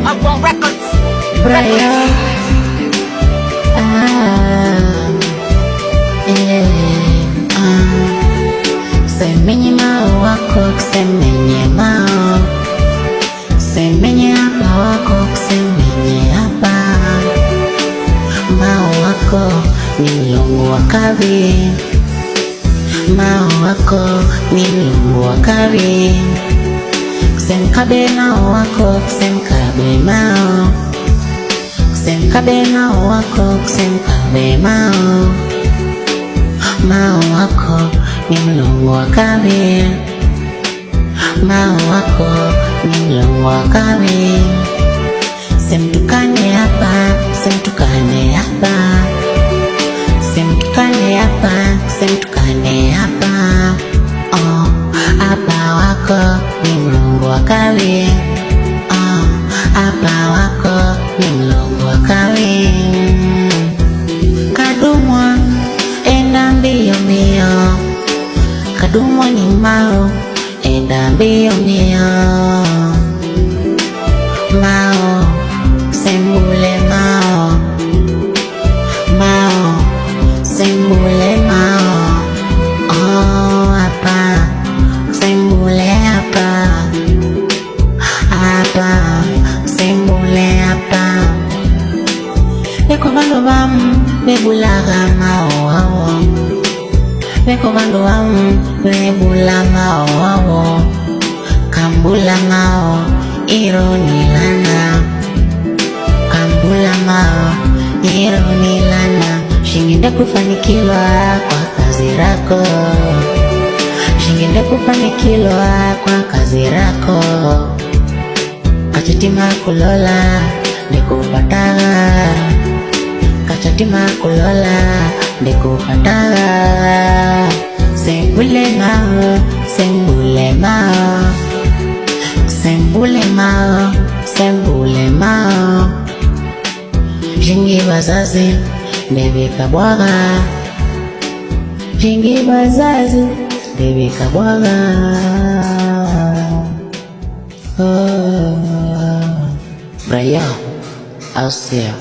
Upon Records. Brian. Semenye mao wako kusemenye mao, semenye hapa wako kusemenye hapa. Mao wako ni mlungu wa kavi, mao wako ni mlungu wa kavi. Kusemkabe mao wako kusemkabe mao, kusemkabe mao wako kusemkabe mao. Mao wako ni mlungu wa kavi, mao wako ni mlungu wa kavi. Semtukane hapa, semtukane hapa, semtukane hapa, semtukane hapa. Oh, hapa wako ni mlungu wa kavi. Oh, hapa wako ni mlungu wa kavi. Kadumwa enda mbio mbio, kadumwa ni mao enda mbio mbio. Mao sembule mao, mao sembule mao. Oh, hapa sembule hapa, hapa sembule hapa. Beko bandu bamu bebulaga mao wao, beko bandu bamu bebula mao wao. Kambula mao ironi lana, kambula mao ironi lana. Shinginde kufanikiwa kwa kazi rako, shinginde kufanikiwa kwa kazi rako. Kachatima kulola ndikupataga, kachatima kulola ndikupataga. Sembule mao, sembule mao, sembule mao, sembule mao. Jingi bazazi ndebika bwaga, jingi bazazi ndebika bwaga. Brian, I'll see you.